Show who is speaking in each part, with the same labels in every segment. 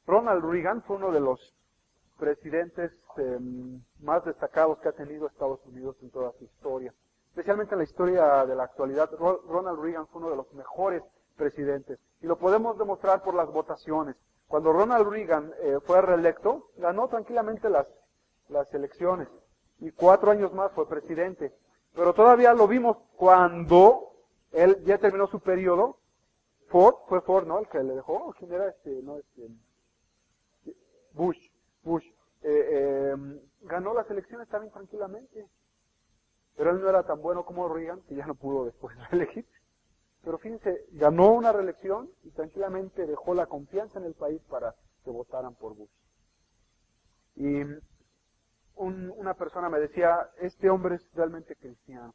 Speaker 1: Ronald Reagan fue uno de los presidentes más destacados que ha tenido Estados Unidos en toda su historia. Especialmente en la historia de la actualidad, Ronald Reagan fue uno de los mejores presidentes. Y lo podemos demostrar por las votaciones. Cuando Ronald Reagan fue reelecto, ganó tranquilamente las elecciones. Y 4 años más fue presidente. Pero todavía lo vimos cuando él ya terminó su periodo. Fue Ford, ¿no? El que le dejó. ¿Quién era Bush. Ganó las elecciones también tranquilamente. Pero él no era tan bueno como Reagan, que ya no pudo después reelegirse. Pero fíjense, ganó una reelección y tranquilamente dejó la confianza en el país para que votaran por Bush. Y una persona me decía, este hombre es realmente cristiano.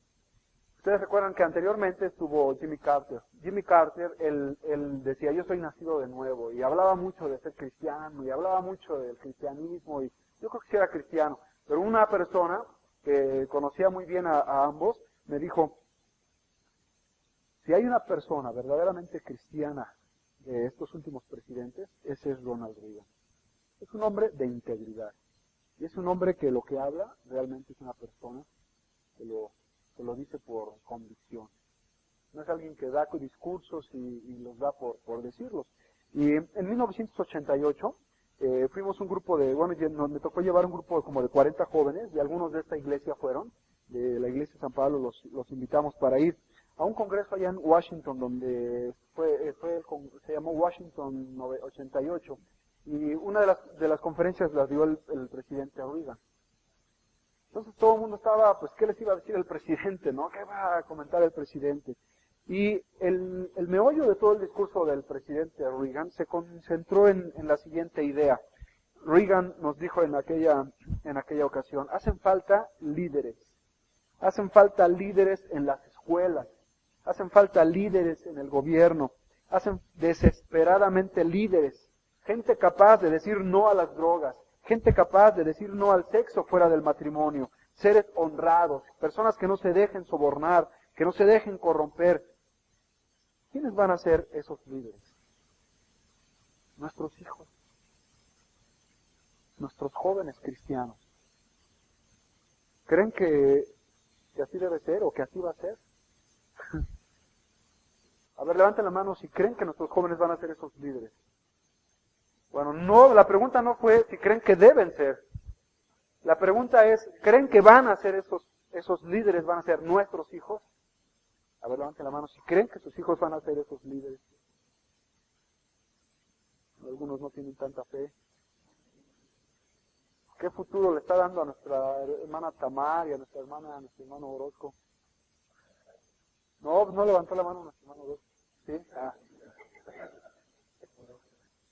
Speaker 1: Ustedes recuerdan que anteriormente estuvo Jimmy Carter. Jimmy Carter, él decía, yo soy nacido de nuevo, y hablaba mucho de ser cristiano, y hablaba mucho del cristianismo, y yo creo que sí era cristiano. Pero una persona que conocía muy bien a ambos, me dijo, si hay una persona verdaderamente cristiana de estos últimos presidentes, ese es Ronald Reagan. Es un hombre de integridad. Y es un hombre que lo que habla realmente es una persona que lo dice por convicción. No es alguien que da discursos y los da por decirlos. Y en 1988 fuimos un grupo me tocó llevar un grupo como de 40 jóvenes, y algunos de esta iglesia fueron, de la iglesia de San Pablo, los invitamos para ir a un congreso allá en Washington, donde se llamó Washington 88, y una de las conferencias las dio el presidente Reagan. Entonces todo el mundo estaba, pues, ¿qué les iba a decir el presidente, no? ¿Qué va a comentar el presidente? Y el meollo de todo el discurso del presidente Reagan se concentró en la siguiente idea. Reagan nos dijo en aquella ocasión, hacen falta líderes en las escuelas, hacen falta líderes en el gobierno, hacen desesperadamente líderes, gente capaz de decir no a las drogas, gente capaz de decir no al sexo fuera del matrimonio, seres honrados, personas que no se dejen sobornar, que no se dejen corromper. ¿Quiénes van a ser esos líderes? Nuestros hijos, nuestros jóvenes cristianos. ¿Creen que así debe ser o que así va a ser? A ver, levanten la mano si creen que nuestros jóvenes van a ser esos líderes. Bueno, no, la pregunta no fue si creen que deben ser. La pregunta es, ¿creen que van a ser esos líderes, van a ser nuestros hijos? A ver, levanten la mano si creen que sus hijos van a ser esos líderes. Algunos no tienen tanta fe. ¿Qué futuro le está dando a nuestra hermana Tamar y a nuestro hermano Orozco? No levantó la mano nuestro hermano Orozco. ¿Sí?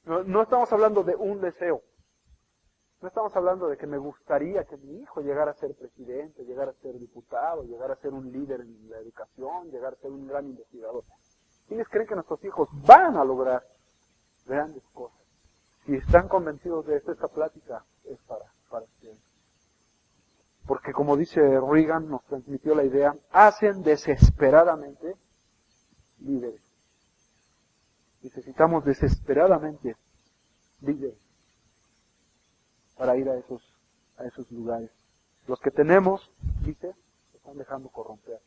Speaker 1: No estamos hablando de un deseo. No estamos hablando de que me gustaría que mi hijo llegara a ser presidente, llegara a ser diputado, llegara a ser un líder en la educación, llegara a ser un gran investigador. ¿Quiénes creen que nuestros hijos van a lograr grandes cosas? Si están convencidos de esto, esta plática es para ustedes. Porque como dice Reagan, nos transmitió la idea, hacen desesperadamente líderes. Necesitamos desesperadamente líderes para ir a esos lugares. Los que tenemos, dice, se están dejando corromper.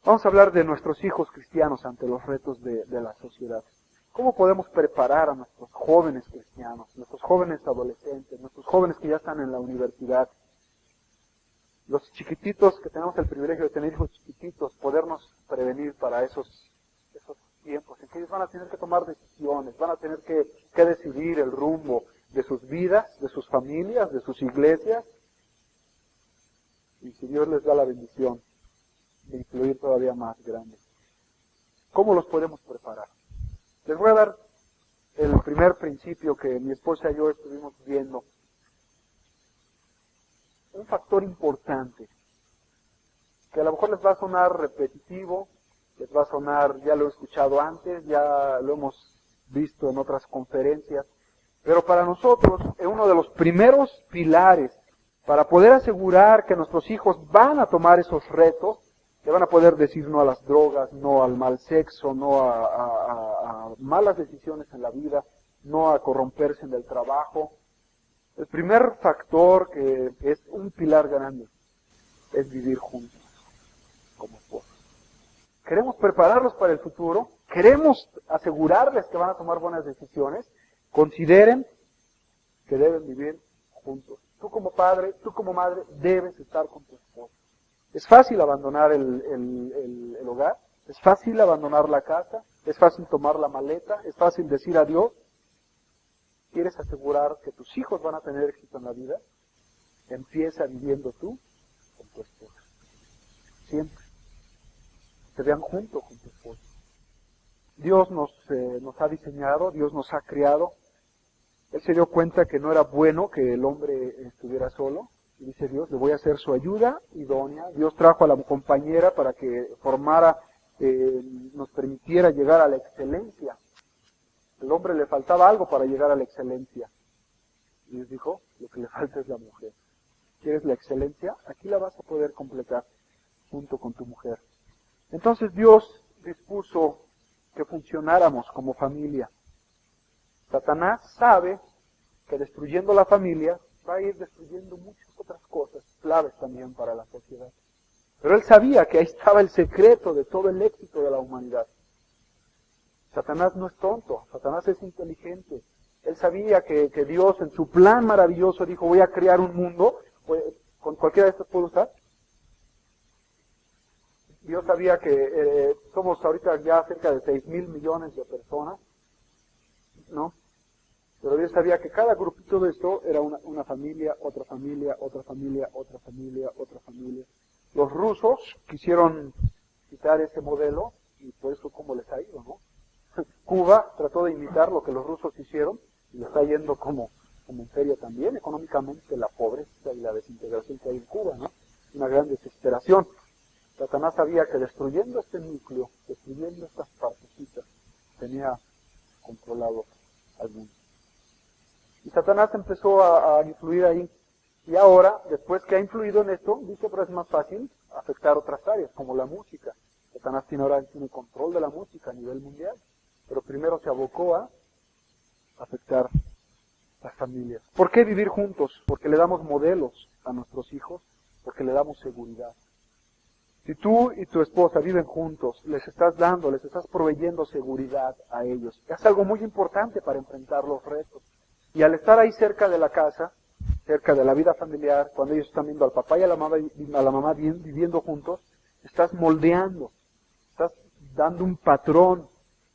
Speaker 1: Vamos a hablar de nuestros hijos cristianos ante los retos de la sociedad. ¿Cómo podemos preparar a nuestros jóvenes cristianos, nuestros jóvenes adolescentes, nuestros jóvenes que ya están en la universidad? Los chiquititos, que tenemos el privilegio de tener hijos chiquititos, podernos prevenir para esos tiempos en que ellos van a tener que tomar decisiones, van a tener que decidir el rumbo de sus vidas, de sus familias, de sus iglesias. Y si Dios les da la bendición de influir todavía más grandes, ¿cómo los podemos preparar? Les voy a dar el primer principio que mi esposa y yo estuvimos viendo. Un factor importante, que a lo mejor les va a sonar repetitivo, les va a sonar, ya lo he escuchado antes, ya lo hemos visto en otras conferencias, pero para nosotros es uno de los primeros pilares para poder asegurar que nuestros hijos van a tomar esos retos, que van a poder decir no a las drogas, no al mal sexo, no a malas decisiones en la vida. no a corromperse en el trabajo. El primer factor que es un pilar grande es vivir juntos como esposos. Queremos prepararlos para el futuro, queremos asegurarles que van a tomar buenas decisiones. Consideren que deben vivir juntos. Tú como padre, tú como madre, debes estar con tu esposo. Es fácil abandonar el hogar, es fácil abandonar la casa, es fácil tomar la maleta, es fácil decir adiós. ¿Quieres asegurar que tus hijos van a tener éxito en la vida? Empieza viviendo tú con tu esposa. Siempre. Se vean juntos con tu esposa. Dios nos ha diseñado, Dios nos ha creado. Él se dio cuenta que no era bueno que el hombre estuviera solo. Y dice Dios, le voy a hacer su ayuda idónea. Dios trajo a la compañera para que formara, nos permitiera llegar a la excelencia. Al hombre le faltaba algo para llegar a la excelencia. Y Dios dijo, lo que le falta es la mujer. ¿Quieres la excelencia? Aquí la vas a poder completar junto con tu mujer. Entonces Dios dispuso que funcionáramos como familia. Satanás sabe que destruyendo la familia va a ir destruyendo muchas otras cosas claves también para la sociedad. Pero él sabía que ahí estaba el secreto de todo el éxito de la humanidad. Satanás no es tonto, Satanás es inteligente. Él sabía que Dios en su plan maravilloso dijo, voy a crear un mundo, ¿con cualquiera de estos puedo usar? Dios sabía que somos ahorita ya cerca de 6,000 millones de personas, ¿no? Pero Dios sabía que cada grupito de esto era una familia, otra familia, otra familia, otra familia, otra familia. Los rusos quisieron quitar ese modelo y por eso cómo les ha ido, ¿no? Cuba trató de imitar lo que los rusos hicieron y le está yendo como en feria también, económicamente la pobreza y la desintegración que hay en Cuba, ¿no? Una gran desesperación. Satanás sabía que destruyendo este núcleo, destruyendo estas partecitas, tenía controlado al mundo. Y Satanás empezó a influir ahí. Y ahora, después que ha influido en esto, dice, pero es más fácil afectar otras áreas, como la música. Satanás ahora tiene control de la música a nivel mundial. Pero primero se abocó a afectar las familias. ¿Por qué vivir juntos? Porque le damos modelos a nuestros hijos, porque le damos seguridad. Si tú y tu esposa viven juntos, les estás proveyendo seguridad a ellos. Es algo muy importante para enfrentar los retos. Y al estar ahí cerca de la casa, cerca de la vida familiar, cuando ellos están viendo al papá y a la mamá viviendo juntos, estás moldeando, estás dando un patrón,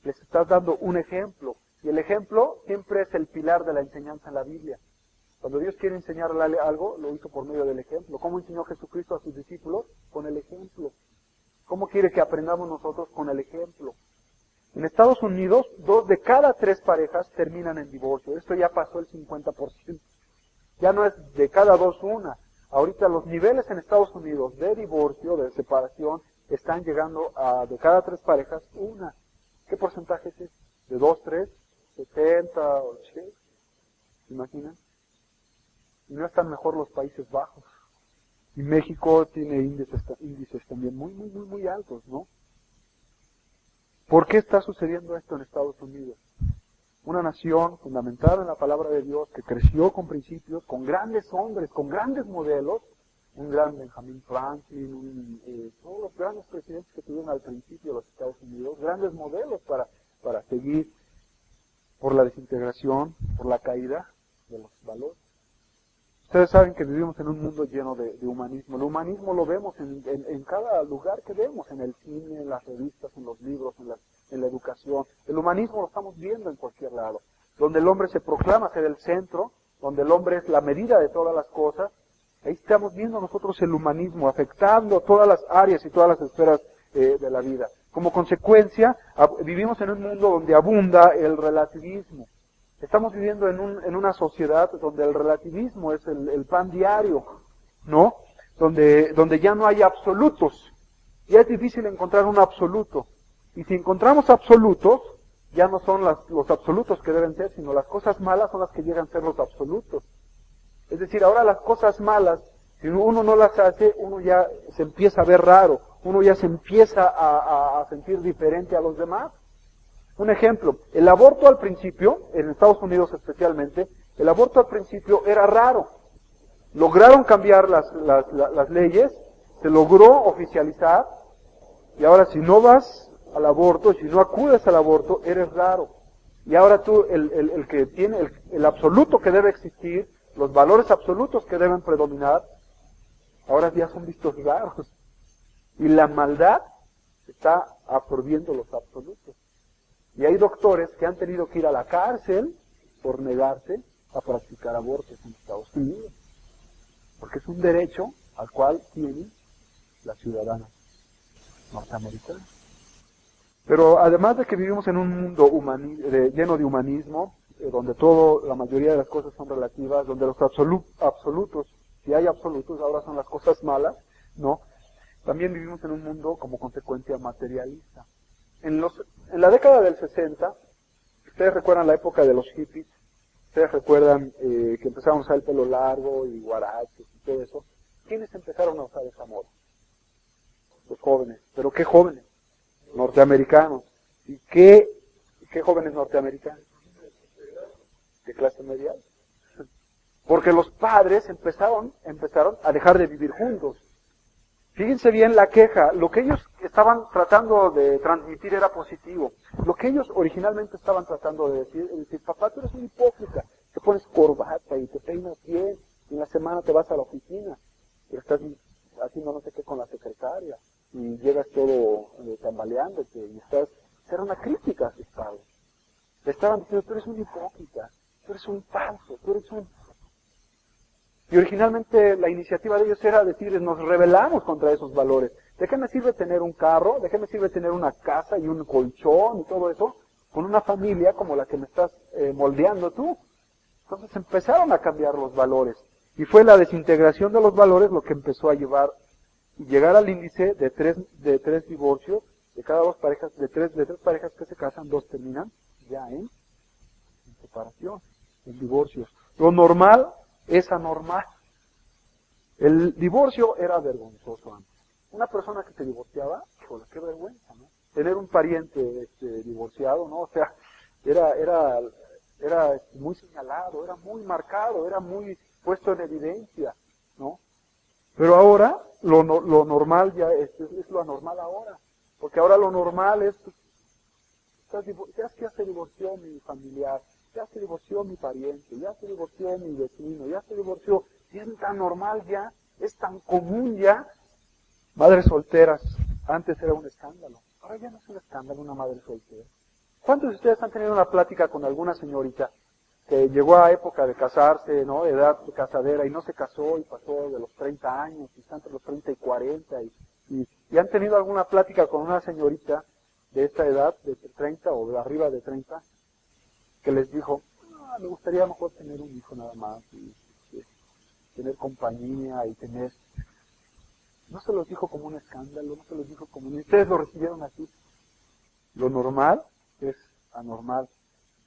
Speaker 1: les estás dando un ejemplo. Y el ejemplo siempre es el pilar de la enseñanza en la Biblia. Cuando Dios quiere enseñarle algo, lo hizo por medio del ejemplo. ¿Cómo enseñó Jesucristo a sus discípulos? Con el ejemplo. ¿Cómo quiere que aprendamos nosotros? Con el ejemplo. En Estados Unidos, 2 de cada 3 parejas terminan en divorcio. Esto ya pasó el 50%. Ya no es de cada 2 una. Ahorita los niveles en Estados Unidos de divorcio, de separación, están llegando a de cada 3 parejas, una. ¿Qué porcentaje es ese? ¿De 2, 3? ¿70, 80? ¿Se imaginan? Y no están mejor los Países Bajos. Y México tiene índices también muy altos, ¿no? ¿Por qué está sucediendo esto en Estados Unidos? Una nación fundamentada en la palabra de Dios, que creció con principios, con grandes hombres, con grandes modelos, un gran Benjamin Franklin, todos los grandes presidentes que tuvieron al principio de los Estados Unidos, grandes modelos para seguir por la desintegración, por la caída de los valores. Ustedes saben que vivimos en un mundo lleno de humanismo. El humanismo lo vemos en cada lugar que vemos, en el cine, en las revistas, en los libros, en la educación. El humanismo lo estamos viendo en cualquier lado. Donde el hombre se proclama ser el centro, donde el hombre es la medida de todas las cosas. Ahí estamos viendo nosotros el humanismo afectando todas las áreas y todas las esferas de la vida. Como consecuencia, vivimos en un mundo donde abunda el relativismo. Estamos viviendo en una sociedad donde el relativismo es el pan diario, ¿no? Donde ya no hay absolutos. Ya es difícil encontrar un absoluto. Y si encontramos absolutos, ya no son los absolutos que deben ser, sino las cosas malas son las que llegan a ser los absolutos. Es decir, ahora las cosas malas, si uno no las hace, uno ya se empieza a ver raro, uno ya se empieza a sentir diferente a los demás. Un ejemplo, el aborto al principio, en Estados Unidos especialmente, el aborto al principio era raro. Lograron cambiar las leyes, se logró oficializar, y ahora si no vas al aborto, si no acudes al aborto, eres raro. Y ahora tú, el que tiene, el absoluto que debe existir, los valores absolutos que deben predominar, ahora ya son vistos raros. Y la maldad está absorbiendo los absolutos. Y hay doctores que han tenido que ir a la cárcel por negarse a practicar abortos en Estados Unidos. Porque es un derecho al cual tienen las ciudadanas norteamericanas. Pero además de que vivimos en un mundo lleno de humanismo, donde la mayoría de las cosas son relativas, donde los absolutos, si hay absolutos, ahora son las cosas malas, ¿no? También vivimos en un mundo como consecuencia materialista. En la década del 60, ustedes recuerdan la época de los hippies, ustedes recuerdan que empezaron a usar el pelo largo y guaraches y todo eso. ¿Quiénes empezaron a usar esa moda? Los jóvenes. ¿Pero qué jóvenes? Norteamericanos. ¿Y qué jóvenes norteamericanos? ¿De clase media? Porque los padres empezaron a dejar de vivir juntos. Fíjense bien la queja, lo que ellos estaban tratando de transmitir era positivo. Lo que ellos originalmente estaban tratando de decir es decir, papá, tú eres un hipócrita, te pones corbata y te peinas bien, y en la semana te vas a la oficina, pero estás haciendo no sé qué con la secretaria, y llegas todo tambaleándote, y era una crítica a sus padres. Le estaban diciendo, tú eres un hipócrita, tú eres un falso, tú eres un... Y originalmente la iniciativa de ellos era decir, nos rebelamos contra esos valores. ¿De qué me sirve tener un carro? ¿De qué me sirve tener una casa y un colchón y todo eso? Con una familia como la que me estás moldeando tú. Entonces empezaron a cambiar los valores. Y fue la desintegración de los valores lo que empezó a llegar al índice de tres divorcios, de cada dos parejas, de tres parejas que se casan, dos terminan ya en separación, en divorcios. Lo normal es anormal. El divorcio era vergonzoso antes. Una persona que se divorciaba, híjole, qué vergüenza, ¿no? Tener un pariente divorciado, ¿no? O sea, era muy señalado, era muy marcado, era muy puesto en evidencia, ¿no? Pero ahora, lo normal ya es lo anormal ahora. Porque ahora lo normal es, ya se divorció mi familiar, ya se divorció mi pariente, ya se divorció mi vecino, ya se divorció, y es tan normal ya, es tan común ya. Madres solteras, antes era un escándalo, ahora ya no es un escándalo una madre soltera. ¿Cuántos de ustedes han tenido una plática con alguna señorita que llegó a época de casarse, ¿no? De edad de casadera y no se casó y pasó de los 30 años y está entre los 30 y 40 y han tenido alguna plática con una señorita de esta edad, de 30 o de arriba de 30, que les dijo, me gustaría a lo mejor tener un hijo nada más y tener compañía y tener... No se los dijo como un escándalo, no se los dijo como un... Ustedes lo recibieron así. Lo normal es anormal.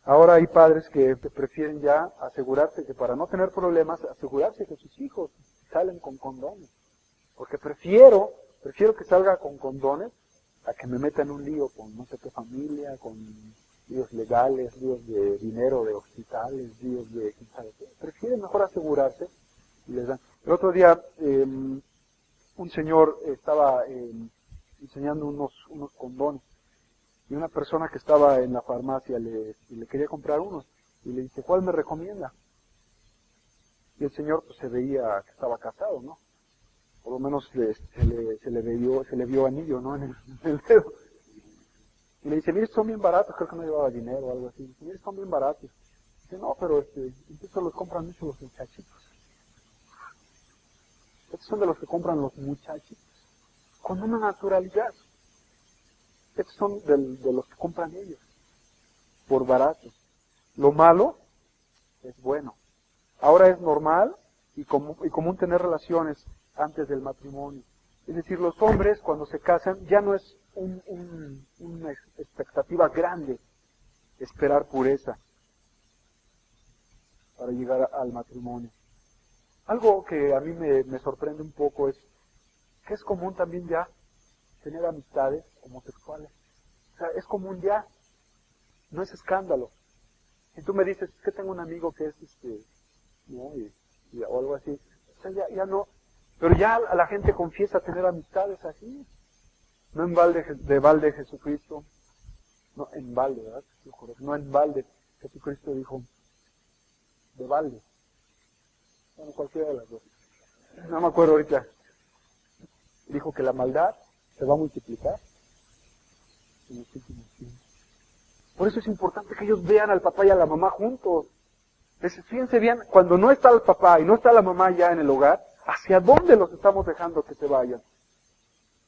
Speaker 1: Ahora hay padres que prefieren ya asegurarse que para no tener problemas, asegurarse que sus hijos salen con condones. Porque prefiero que salga con condones a que me meta en un lío con no sé qué familia, con líos legales, líos de dinero, de hospitales, líos de... Prefieren mejor asegurarse y les dan. El otro día un señor estaba enseñando unos condones y una persona que estaba en la farmacia le quería comprar unos y le dice, ¿cuál me recomienda? Y el señor pues se veía que estaba casado, ¿no? Por lo menos se le vio anillo, ¿no? En el dedo. Y le dice, mire, son bien baratos, creo que no llevaba dinero o algo así. Dice, mire, son bien baratos. Dice, no, pero incluso los compran mucho los muchachitos. Estos son de los que compran los muchachitos. Con una naturalidad. Estos son de los que compran ellos. Por barato. Lo malo es bueno. Ahora es normal y común tener relaciones antes del matrimonio. Es decir, los hombres cuando se casan ya no es una expectativa grande esperar pureza para llegar al matrimonio. Algo que a mí me sorprende un poco es que es común también ya tener amistades homosexuales. O sea, es común ya. No es escándalo. Si tú me dices, es que tengo un amigo que es ¿no? O algo así, o sea, ya no. Pero ya la gente confiesa tener amistades así. No en balde Jesucristo, no en balde, ¿verdad? No en balde. Jesucristo dijo, de balde. Bueno, cualquiera de las dos. No me acuerdo ahorita. Dijo que la maldad se va a multiplicar en los últimos tiempos. Por eso es importante que ellos vean al papá y a la mamá juntos. Fíjense bien, cuando no está el papá y no está la mamá ya en el hogar, ¿hacia dónde los estamos dejando que se vayan?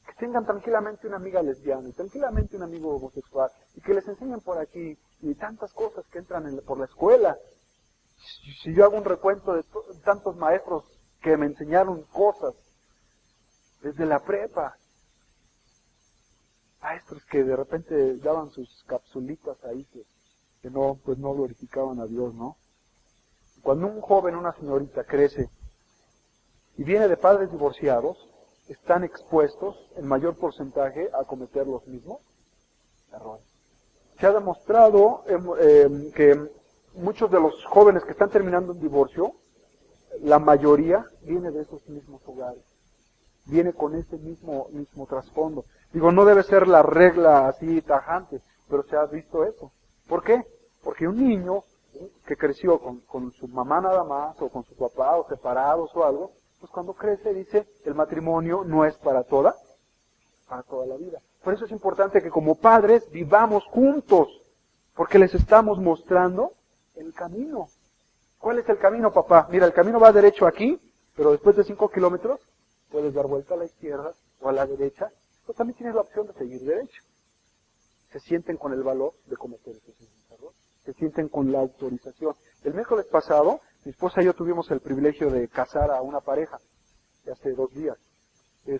Speaker 1: Que tengan tranquilamente una amiga lesbiana y tranquilamente un amigo homosexual y que les enseñen por aquí y tantas cosas que entran por la escuela. Si yo hago un recuento de tantos maestros que me enseñaron cosas desde la prepa, maestros que de repente daban sus capsulitas ahí que no, pues no glorificaban a Dios, ¿no? Cuando un joven, una señorita crece y viene de padres divorciados, están expuestos en mayor porcentaje a cometer los mismos errores. Se ha demostrado que muchos de los jóvenes que están terminando un divorcio, la mayoría viene de esos mismos hogares, viene con ese mismo trasfondo. Digo, no debe ser la regla así tajante, pero se ha visto eso. ¿Por qué? Porque un niño que creció con su mamá nada más, o con su papá, o separados o algo, pues cuando crece dice, el matrimonio no es para toda la vida. Por eso es importante que como padres vivamos juntos, porque les estamos mostrando el camino. ¿Cuál es el camino, papá? Mira, el camino va derecho aquí, pero después de 5 kilómetros puedes dar vuelta a la izquierda o a la derecha, pues también tienes la opción de seguir derecho. Se sienten con el valor de cometer esos errores, se sienten con la autorización. El miércoles pasado, mi esposa y yo tuvimos el privilegio de casar a una pareja, de hace 2 días.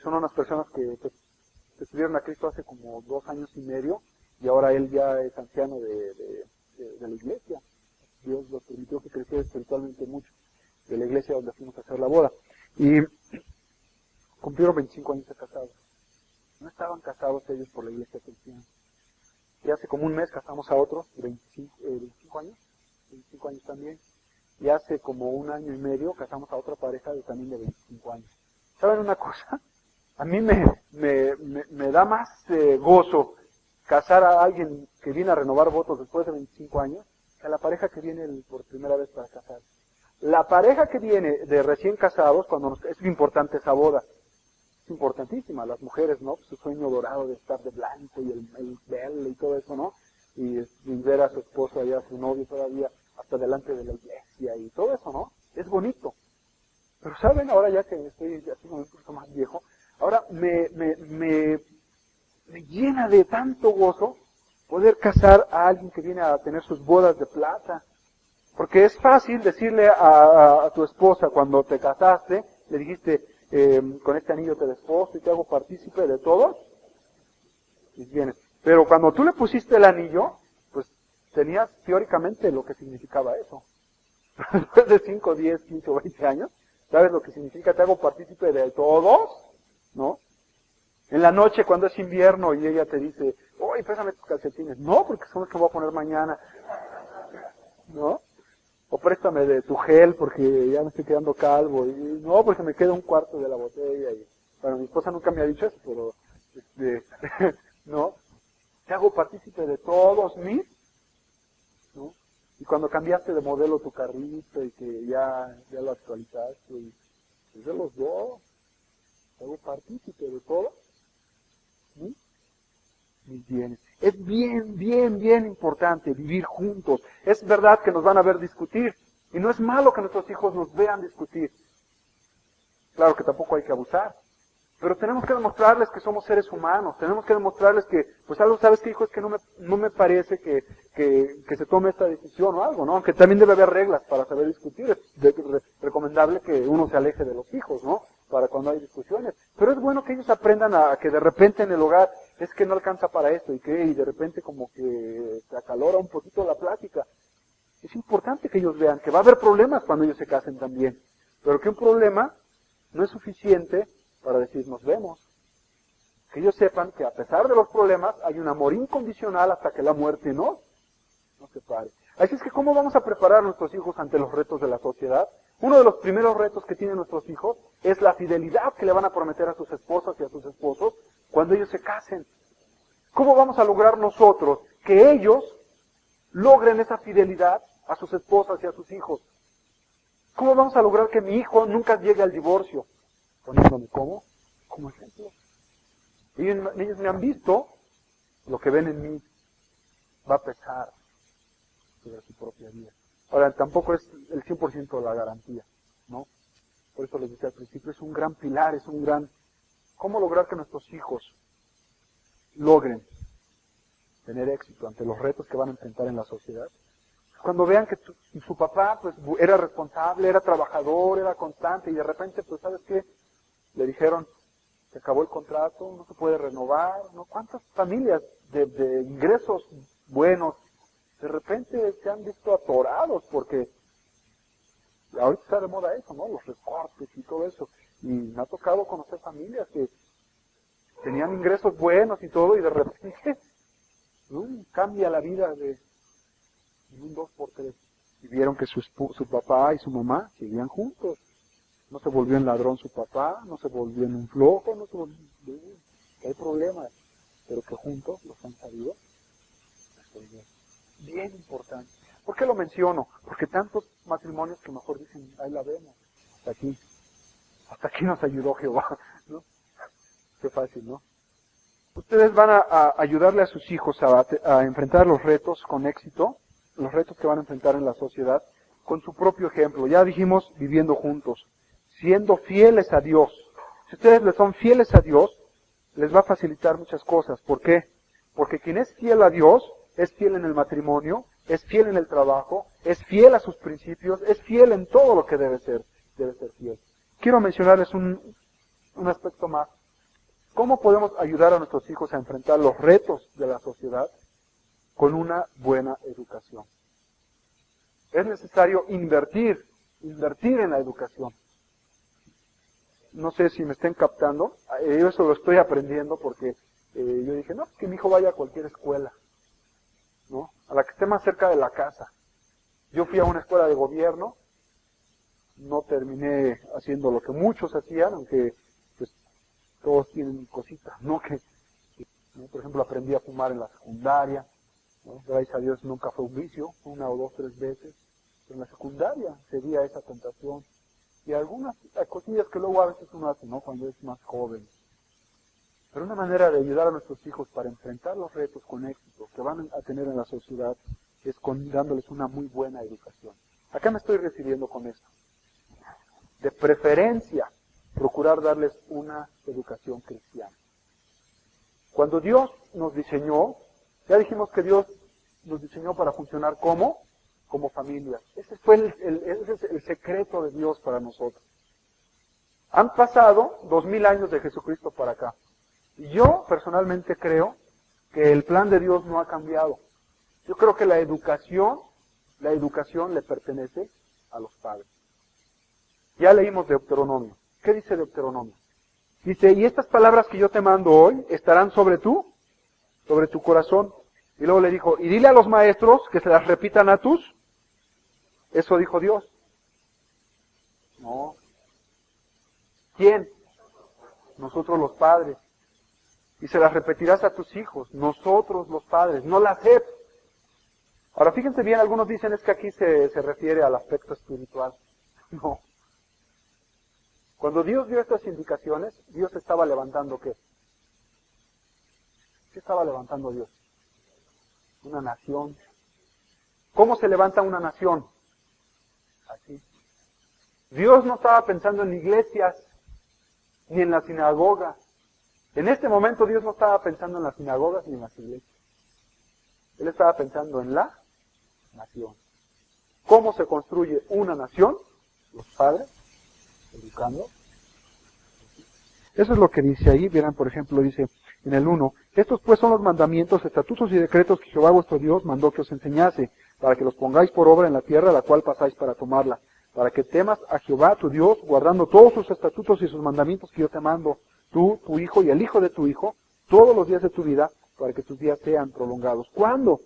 Speaker 1: Son unas personas que recibieron a Cristo hace como 2 años y medio, y ahora él ya es anciano de la iglesia. Dios lo permitió que creciera espiritualmente mucho, de la iglesia donde fuimos a hacer la boda. Y cumplieron 25 años de casados. No estaban casados ellos por la iglesia cristiana. Y hace como un mes casamos a otros, 25 años, 25 años también. Y hace como 1 año y medio casamos a otra pareja también de 25 años. ¿Saben una cosa? A mí me da más gozo casar a alguien que viene a renovar votos después de 25 años que a la pareja que viene por primera vez para casar. La pareja que viene de recién casados, es importante esa boda, es importantísima. Las mujeres, ¿no? Su sueño dorado de estar de blanco y el velo y todo eso, ¿no? Y ver a su esposo allá, a su novio todavía, hasta delante de la iglesia y todo eso, ¿no? Es bonito. Pero ¿saben? Ahora ya que estoy haciendo un poquito más viejo, ahora me llena de tanto gozo poder casar a alguien que viene a tener sus bodas de plata. Porque es fácil decirle a tu esposa cuando te casaste, le dijiste, con este anillo te desposo y te hago partícipe de todos mis bienes. Pero cuando tú le pusiste el anillo, pues tenías teóricamente lo que significaba eso. Después de 5, 10, 15 o 20 años, ¿sabes lo que significa? Te hago partícipe de todos, ¿no? En la noche cuando es invierno y ella te dice, oye, pésame tus calcetines. No, porque son los que voy a poner mañana, ¿no? O préstame de tu gel porque ya me estoy quedando calvo. Y no, porque me queda un cuarto de la botella. Y, bueno, mi esposa nunca me ha dicho eso, pero, ¿no? Te hago partícipe de todos mis, ¿no? Y cuando cambiaste de modelo tu carrito y que ya lo actualizaste, y es de los dos. Te hago partícipe de todos, ¿sí? Mis bienes. Es bien importante vivir juntos. Es verdad que nos van a ver discutir. Y no es malo que nuestros hijos nos vean discutir. Claro que tampoco hay que abusar. Pero tenemos que demostrarles que somos seres humanos. Tenemos que demostrarles que, pues algo, ¿sabes qué, hijo? Es que no me parece que se tome esta decisión o algo, ¿no? Aunque también debe haber reglas para saber discutir. Es recomendable que uno se aleje de los hijos, ¿no? Para cuando hay discusiones. Pero es bueno que ellos aprendan a que de repente en el hogar es que no alcanza para esto y de repente como que se acalora un poquito la plática. Es importante que ellos vean que va a haber problemas cuando ellos se casen también. Pero que un problema no es suficiente para decir nos vemos. Que ellos sepan que a pesar de los problemas hay un amor incondicional hasta que la muerte nos nos separe. Así es que, ¿cómo vamos a preparar a nuestros hijos ante los retos de la sociedad? Uno de los primeros retos que tienen nuestros hijos es la fidelidad que le van a prometer a sus esposas y a sus esposos cuando ellos se casen. ¿Cómo vamos a lograr nosotros que ellos logren esa fidelidad a sus esposas y a sus hijos? ¿Cómo vamos a lograr que mi hijo nunca llegue al divorcio? Poniéndome como ejemplo. Ellos me han visto, lo que ven en mí va a pesar sobre su propia vida. Ahora, tampoco es el 100% de la garantía, ¿no? Por eso les decía al principio, es un gran pilar, es un gran... ¿Cómo lograr que nuestros hijos logren tener éxito ante los retos que van a enfrentar en la sociedad? Cuando vean que su papá pues era responsable, era trabajador, era constante, y de repente, pues, ¿sabes qué? Le dijeron, se acabó el contrato, no se puede renovar, ¿no? ¿Cuántas familias de ingresos buenos de repente se han visto atorados? Porque ahorita está de moda eso, ¿no? Los recortes y todo eso. Y me ha tocado conocer familias que tenían ingresos buenos y todo, y de repente cambia la vida de un 2x3. Y vieron que su papá y su mamá seguían juntos. No se volvió en ladrón su papá, no se volvió en un flojo, no se volvió... Hay problemas, pero que juntos los han sabido resolver. Bien importante. ¿Por qué lo menciono? Porque tantos matrimonios que mejor dicen, ahí la vemos, hasta aquí nos ayudó Jehová, ¿no? Qué fácil, ¿no? Ustedes van a ayudarle a sus hijos a enfrentar los retos con éxito, los retos que van a enfrentar en la sociedad, con su propio ejemplo. Ya dijimos, viviendo juntos, siendo fieles a Dios. Si ustedes le son fieles a Dios, les va a facilitar muchas cosas. ¿Por qué? Porque quien es fiel a Dios, es fiel en el matrimonio, es fiel en el trabajo, es fiel a sus principios, es fiel en todo lo que debe ser fiel. Quiero mencionarles un aspecto más. ¿Cómo podemos ayudar a nuestros hijos a enfrentar los retos de la sociedad? Con una buena educación. Es necesario invertir en la educación. No sé si me estén captando, yo eso lo estoy aprendiendo porque yo dije, no, que mi hijo vaya a cualquier escuela, ¿no? A la que esté más cerca de la casa. Yo fui a una escuela de gobierno, no terminé haciendo lo que muchos hacían, aunque pues todos tienen cositas, ¿no? ¿no? Por ejemplo, aprendí a fumar en la secundaria, ¿no? Gracias a Dios nunca fue un vicio, 1 o 2, 3 veces, pero en la secundaria cedía esa tentación. Y algunas cosillas que luego a veces uno hace, ¿no? Cuando es más joven. Pero una manera de ayudar a nuestros hijos para enfrentar los retos con éxito que van a tener en la sociedad es dándoles una muy buena educación. ¿A qué me estoy refiriendo con esto? De preferencia, procurar darles una educación cristiana. Cuando Dios nos diseñó, ya dijimos que Dios nos diseñó para funcionar como familia. Ese fue ese es el secreto de Dios para nosotros. Han pasado 2000 años de Jesucristo para acá. Y yo personalmente creo que el plan de Dios no ha cambiado. Yo creo que la educación le pertenece a los padres. Ya leímos Deuteronomio. ¿Qué dice Deuteronomio? Dice, y estas palabras que yo te mando hoy estarán sobre tu corazón. Y luego le dijo, y dile a los maestros que se las repitan a tus. Eso dijo Dios. No. ¿Quién? Nosotros los padres. Y se las repetirás a tus hijos. Nosotros los padres. No las SEP. Ahora fíjense bien, algunos dicen es que aquí se refiere al aspecto espiritual. No. Cuando Dios dio estas indicaciones, Dios estaba levantando ¿qué? ¿Qué estaba levantando Dios? Una nación. ¿Cómo se levanta una nación? Así. Dios no estaba pensando en iglesias, ni en la sinagoga. En este momento Dios no estaba pensando en las sinagogas ni en las iglesias. Él estaba pensando en la nación. ¿Cómo se construye una nación? Los padres, educando. Eso es lo que dice ahí. Verán, por ejemplo, dice en el 1, estos pues son los mandamientos, estatutos y decretos que Jehová vuestro Dios mandó que os enseñase, para que los pongáis por obra en la tierra a la cual pasáis para tomarla, para que temas a Jehová tu Dios, guardando todos sus estatutos y sus mandamientos que yo te mando, tú, tu hijo y el hijo de tu hijo, todos los días de tu vida, para que tus días sean prolongados. ¿Cuándo?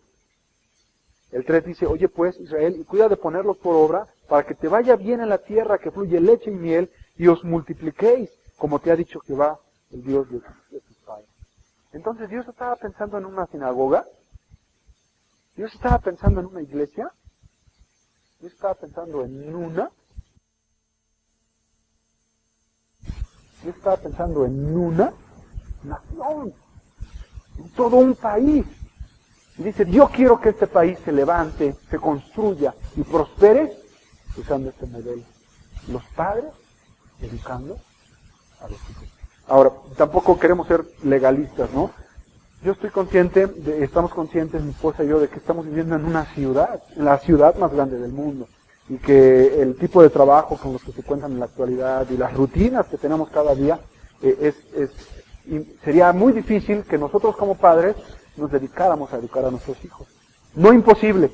Speaker 1: El 3 dice, oye pues, Israel, y cuida de ponerlos por obra, para que te vaya bien en la tierra, que fluye leche y miel, y os multipliquéis, como te ha dicho Jehová, el Dios de tus padres. Entonces, ¿Dios estaba pensando en una sinagoga? ¿Dios estaba pensando en una iglesia? ¿Dios estaba pensando en una? Dios estaba pensando en una nación, en todo un país. Y dice, yo quiero que este país se levante, se construya y prospere usando este modelo. Los padres educando a los hijos. Ahora, tampoco queremos ser legalistas, ¿no? Yo estoy consciente, estamos conscientes, mi esposa y yo, de que estamos viviendo en una ciudad, en la ciudad más grande del mundo. Y que el tipo de trabajo con los que se cuentan en la actualidad y las rutinas que tenemos cada día, sería muy difícil que nosotros como padres nos dedicáramos a educar a nuestros hijos. No imposible.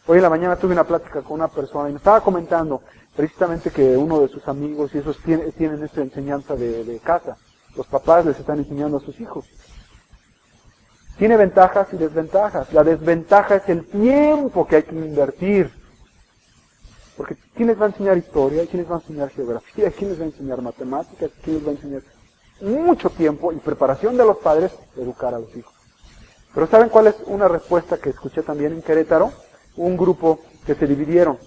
Speaker 1: Hoy en la mañana tuve una plática con una persona y me estaba comentando precisamente que uno de sus amigos y esos tienen esta enseñanza de casa. Los papás les están enseñando a sus hijos. Tiene ventajas y desventajas. La desventaja es el tiempo que hay que invertir. Porque ¿quién les va a enseñar historia? ¿Quién les va a enseñar geografía? ¿Quién les va a enseñar matemáticas? ¿Quién les va a enseñar mucho tiempo y preparación de los padres educar a los hijos? Pero ¿saben cuál es una respuesta que escuché también en Querétaro? Un grupo que se dividieron.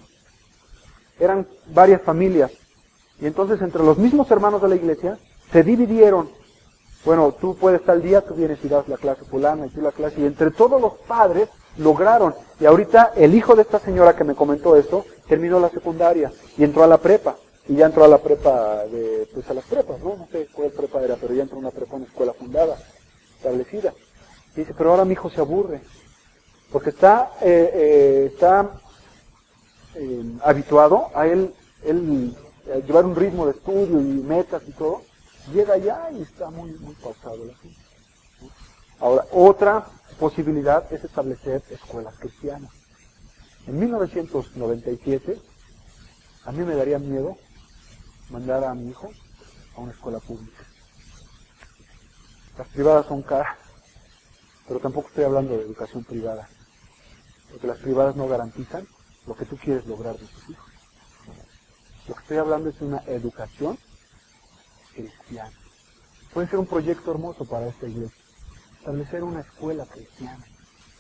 Speaker 1: Eran varias familias. Y entonces entre los mismos hermanos de la iglesia se dividieron. Bueno, tú puedes tal día, tú vienes y das la clase fulana y tú la clase. Y entre todos los padres lograron. Y ahorita el hijo de esta señora que me comentó esto terminó la secundaria y entró a la prepa. Y ya entró a la prepa, pues a las prepas, ¿no? No sé cuál prepa era, pero ya entró a una prepa, una escuela fundada, establecida. Y dice, pero ahora mi hijo se aburre. Porque está habituado a él llevar un ritmo de estudio y metas y todo. Llega allá y está muy pausado el asunto. Ahora, otra posibilidad es establecer escuelas cristianas. En 1997, a mí me daría miedo mandar a mi hijo a una escuela pública. Las privadas son caras, pero tampoco estoy hablando de educación privada, porque las privadas no garantizan lo que tú quieres lograr de tus hijos. Lo que estoy hablando es de una educación cristiana. Puede ser un proyecto hermoso para esta iglesia. Establecer una escuela cristiana,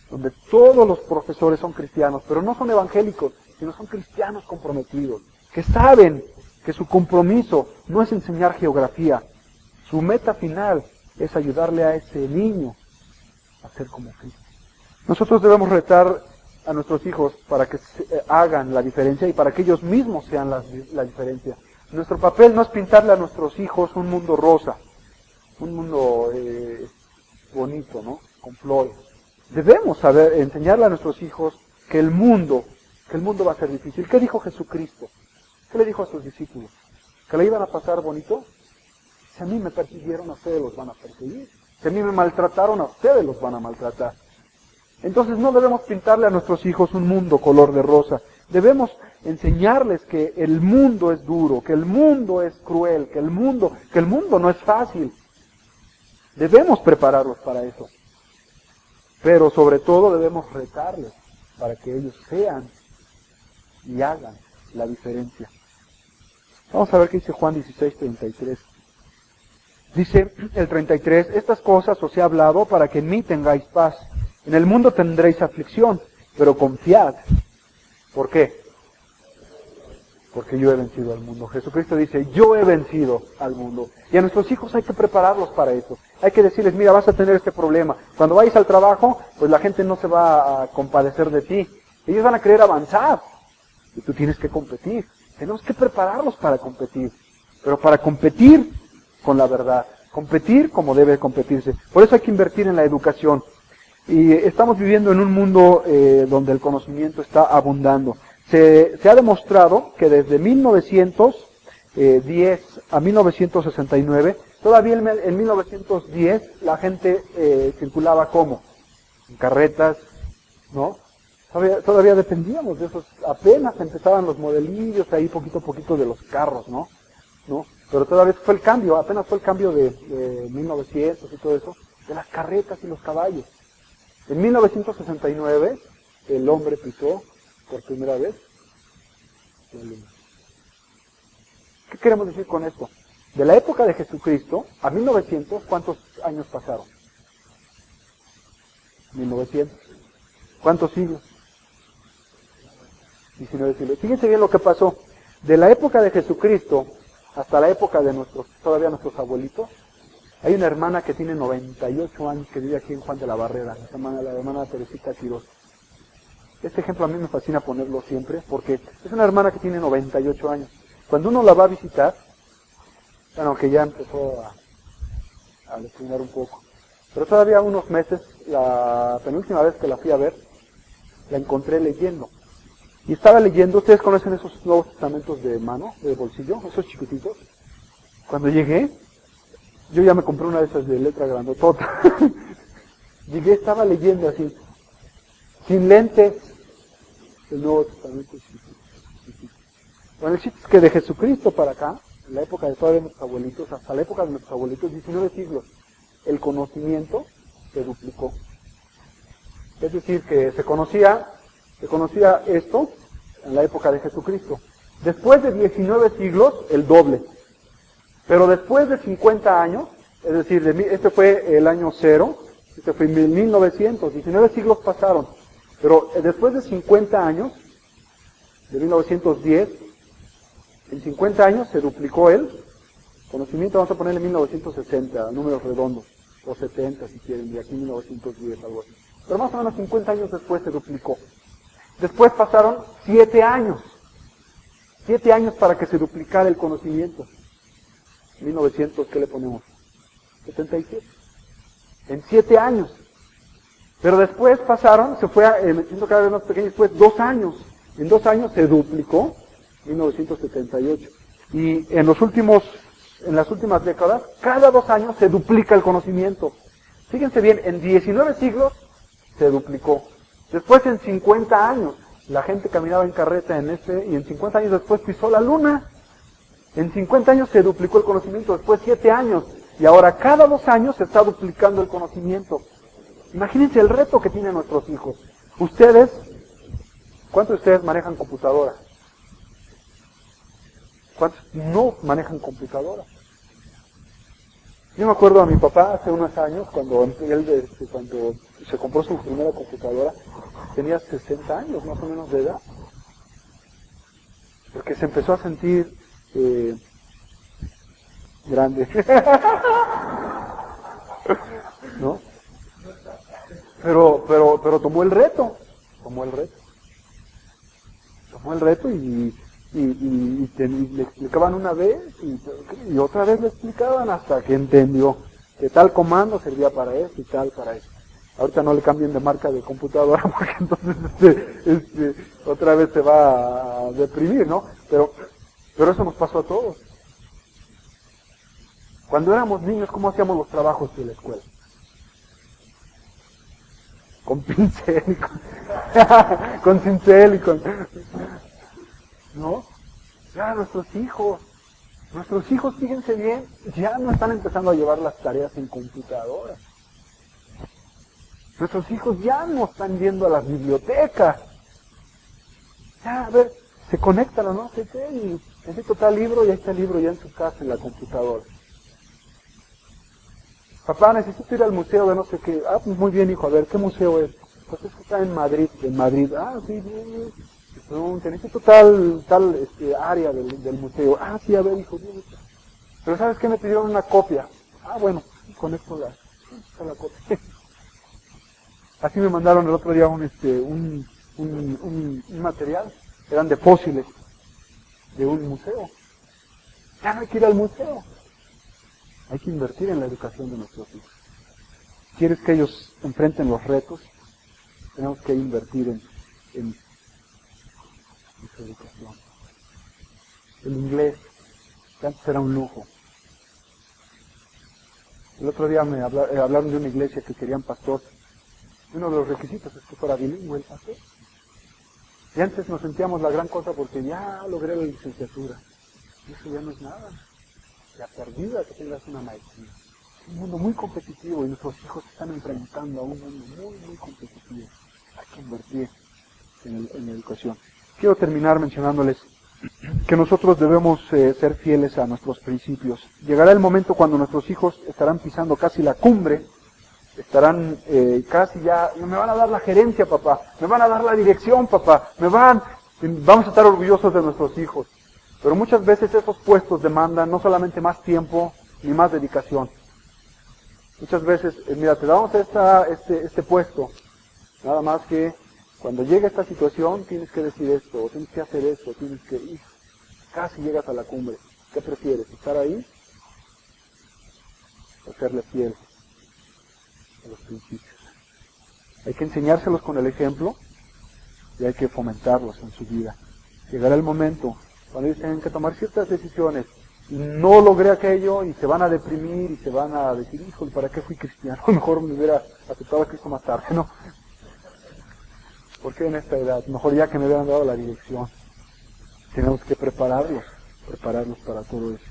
Speaker 1: donde todos los profesores son cristianos, pero no son evangélicos, sino son cristianos comprometidos, que saben que su compromiso no es enseñar geografía. Su meta final es ayudarle a ese niño a ser como Cristo. Nosotros debemos retar a nuestros hijos para que hagan la diferencia y para que ellos mismos sean la diferencia. Nuestro papel no es pintarle a nuestros hijos un mundo rosa, un mundo bonito, ¿no? Con flores. Debemos saber enseñarle a nuestros hijos que el mundo va a ser difícil. ¿Qué dijo Jesucristo? ¿Qué le dijo a sus discípulos? ¿Que le iban a pasar bonito? Si a mí me persiguieron, a ustedes los van a perseguir. Si a mí me maltrataron, a ustedes los van a maltratar. Entonces no debemos pintarle a nuestros hijos un mundo color de rosa. Debemos enseñarles que el mundo es duro, que el mundo es cruel, que el mundo no es fácil. Debemos prepararlos para eso. Pero sobre todo debemos retarles para que ellos sean y hagan la diferencia. Vamos a ver qué dice Juan 16:33. Dice el 33, estas cosas os he hablado para que en mí tengáis paz. En el mundo tendréis aflicción, pero confiad. ¿Por qué? Porque yo he vencido al mundo. Jesucristo dice, yo he vencido al mundo. Y a nuestros hijos hay que prepararlos para eso. Hay que decirles, mira, vas a tener este problema. Cuando vayas al trabajo, pues la gente no se va a compadecer de ti. Ellos van a querer avanzar. Y tú tienes que competir. Tenemos que prepararlos para competir. Pero para competir con la verdad. Competir como debe competirse. Por eso hay que invertir en la educación. Y estamos viviendo en un mundo donde el conocimiento está abundando. Se ha demostrado que desde 1910 a 1969, todavía en 1910 la gente circulaba ¿cómo? En carretas, ¿no? Todavía dependíamos de esos, apenas empezaban los modelillos ahí poquito a poquito de los carros, ¿no? Pero todavía fue el cambio, apenas fue el cambio de 1900 y todo eso, de las carretas y los caballos. En 1969 el hombre pisó por primera vez la luna. ¿Qué queremos decir con esto? De la época de Jesucristo a 1900, ¿cuántos años pasaron? 1900. ¿Cuántos siglos? 19 siglos. Fíjense bien lo que pasó. De la época de Jesucristo hasta la época de todavía nuestros abuelitos, hay una hermana que tiene 98 años que vive aquí en Juan de la Barrera, la hermana Teresita Quiroz. Este ejemplo a mí me fascina ponerlo siempre porque es una hermana que tiene 98 años. Cuando uno la va a visitar, bueno, que ya empezó a declinar un poco, pero todavía unos meses, la penúltima vez que la fui a ver, la encontré leyendo. Y estaba leyendo, ¿ustedes conocen esos Nuevos Testamentos de mano, de bolsillo, esos chiquititos? Cuando llegué, yo ya me compré una de esas de letra grandotota. Llegué, estaba leyendo así, sin lentes, el Nuevo Testamento chiquitito. Bueno, el chiste es que de Jesucristo para acá, en la época de todavía nuestros abuelitos, hasta la época de nuestros abuelitos, 19 siglos, el conocimiento se duplicó. Es decir, que se conocía esto en la época de Jesucristo. Después de 19 siglos, el doble. Pero después de 50 años, es decir, este fue el año 0, este fue 1900, 19 siglos pasaron. Pero después de 50 años, de 1910, en 50 años se duplicó el conocimiento, vamos a ponerle 1960, números redondos, o 70 si quieren, de aquí 1910, algo así. Pero más o menos 50 años después se duplicó. Después pasaron 7 años. 7 años para que se duplicara el conocimiento. 1900, ¿qué le ponemos? 77. En 7 años. Pero después pasaron, se fue metiendo cada vez más pequeño, después 2 años. En 2 años se duplicó, 1978. Y en las últimas décadas, cada 2 años se duplica el conocimiento. Fíjense bien, en 19 siglos se duplicó. Después en 50 años, la gente caminaba en carreta y en 50 años después pisó la luna. En 50 años se duplicó el conocimiento, después 7 años. Y ahora cada 2 años se está duplicando el conocimiento. Imagínense el reto que tienen nuestros hijos. Ustedes, ¿cuántos de ustedes manejan computadora? ¿Cuántos no manejan computadora? Yo me acuerdo a mi papá hace unos años, cuando se compró su primera computadora, tenía 60 años más o menos de edad. Porque se empezó a sentir grande. ¿No? Pero tomó el reto. Tomó el reto y le explicaban una vez y otra vez le explicaban hasta que entendió que tal comando servía para eso y tal para eso. Ahorita no le cambien de marca de computadora porque entonces otra vez se va a deprimir, ¿no? Pero eso nos pasó a todos. Cuando éramos niños, ¿cómo hacíamos los trabajos de la escuela? Con pincel y con cincel y con... ¿No? Ya nuestros hijos, fíjense bien, ya no están empezando a llevar las tareas en computadora. Nuestros hijos ya no están yendo a las bibliotecas. Ya, a ver, se conectan o no sé qué, y necesito tal libro, y ahí está el libro ya en su casa, en la computadora. Papá, necesito ir al museo de no sé qué. Ah, pues muy bien, hijo, a ver, ¿qué museo es? Pues es que está en Madrid. En Madrid. Ah, sí, bien. Pregunta, necesito tal área del museo. Ah, sí, a ver, hijo. Bien. Pero ¿sabes qué? Me pidieron una copia. Ah, bueno, con esto la copia. Así me mandaron el otro día un material. Eran de fósiles de un museo. Ya no hay que ir al museo. Hay que invertir en la educación de nuestros hijos. ¿Quieres que ellos enfrenten los retos? Tenemos que invertir en su educación. El inglés, que antes era un lujo. El otro día me hablaron de una iglesia que querían pastor. Uno de los requisitos es que fuera bilingüe el pastor. Y antes nos sentíamos la gran cosa porque ya logré la licenciatura. Y eso ya no es nada. Ya perdida que tengas una maestría. Es un mundo muy competitivo y nuestros hijos se están enfrentando a un mundo muy, muy competitivo. Hay que invertir en la educación. Quiero terminar mencionándoles que nosotros debemos ser fieles a nuestros principios. Llegará el momento cuando nuestros hijos estarán pisando casi la cumbre, estarán casi ya, me van a dar la gerencia, papá, me van a dar la dirección, papá, vamos a estar orgullosos de nuestros hijos. Pero muchas veces esos puestos demandan no solamente más tiempo ni más dedicación. Muchas veces, mira, te damos este puesto, nada más que cuando llega esta situación tienes que decir esto, o tienes que hacer esto, y casi llegas a la cumbre. ¿Qué prefieres? ¿Estar ahí o serle fiel a los principios? Hay que enseñárselos con el ejemplo y hay que fomentarlos en su vida. Llegará el momento cuando ellos tengan que tomar ciertas decisiones y no logré aquello y se van a deprimir y se van a decir, híjole, ¿para qué fui cristiano? Mejor me hubiera aceptado a Cristo más tarde, ¿no? ¿Por qué en esta edad? Mejor ya que me hubieran dado la dirección. Tenemos que prepararlos para todo eso.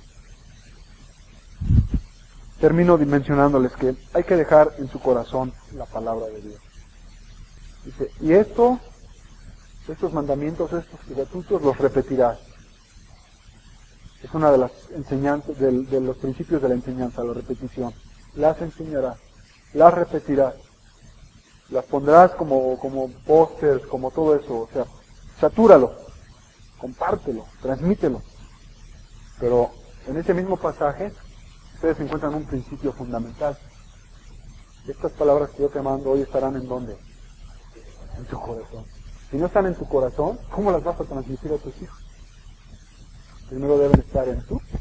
Speaker 1: Termino mencionándoles que hay que dejar en su corazón la palabra de Dios. Dice, y estos mandamientos, estos estatutos los repetirás. Es una de las enseñanzas, de los principios de la enseñanza, la repetición. Las enseñarás, las repetirás. Las pondrás como pósters, como todo eso, o sea, satúralo, compártelo, transmítelo. Pero en ese mismo pasaje, ustedes encuentran un principio fundamental. Estas palabras que yo te mando hoy estarán ¿en dónde? En tu corazón. Si no están en tu corazón, ¿cómo las vas a transmitir a tus hijos? Primero deben estar en tu corazón.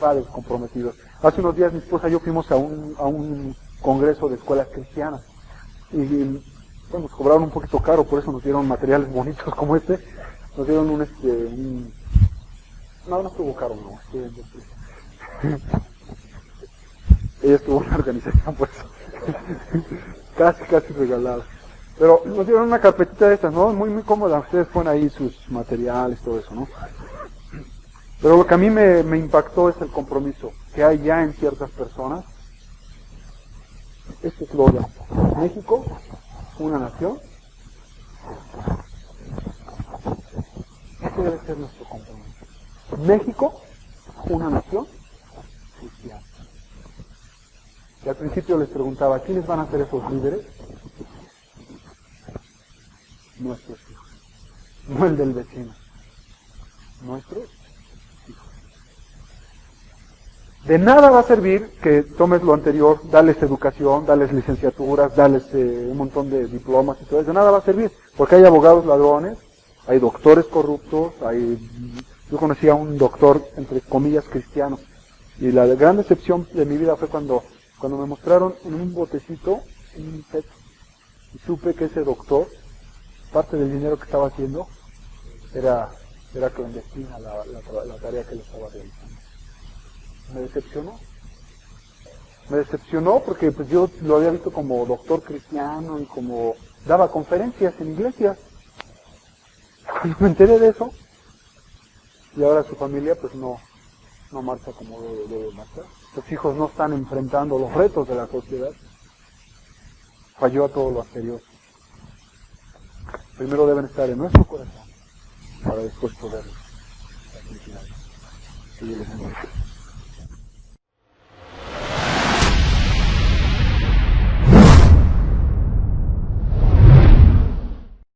Speaker 1: Padres comprometidos. Hace unos días mi esposa y yo fuimos a un congreso de escuelas cristianas. Y bueno, nos cobraron un poquito caro, por eso nos dieron materiales bonitos como este. Nos dieron no estuvo caro, no. Ella estuvo en la organización, pues. casi regalada. Pero nos dieron una carpetita de estas, ¿no? Muy, muy cómoda. Ustedes ponen ahí sus materiales, todo eso, ¿no? Pero lo que a mí me impactó es el compromiso que hay ya en ciertas personas. Este eslogan, México, una nación. Ese debe ser nuestro compromiso. México, una nación cristiana. Y al principio les preguntaba, ¿quiénes van a ser esos líderes? Nuestros hijos. No el del vecino. Nuestros hijos. De nada va a servir que tomes lo anterior, darles educación, darles licenciaturas, darles un montón de diplomas y todo eso. De nada va a servir, porque hay abogados ladrones, hay doctores corruptos, yo conocí a un doctor, entre comillas, cristiano. Y la gran decepción de mi vida fue cuando me mostraron en un botecito, un PET, y supe que ese doctor, parte del dinero que estaba haciendo, era clandestina la tarea que él estaba realizando. Me decepcionó porque pues yo lo había visto como doctor cristiano y como daba conferencias en iglesias. Cuando me enteré de eso, y ahora su familia pues no marcha como debe marchar. Los hijos no están enfrentando los retos de la sociedad. Falló a todo lo anterior. Primero deben estar en nuestro corazón para después poder aplicar.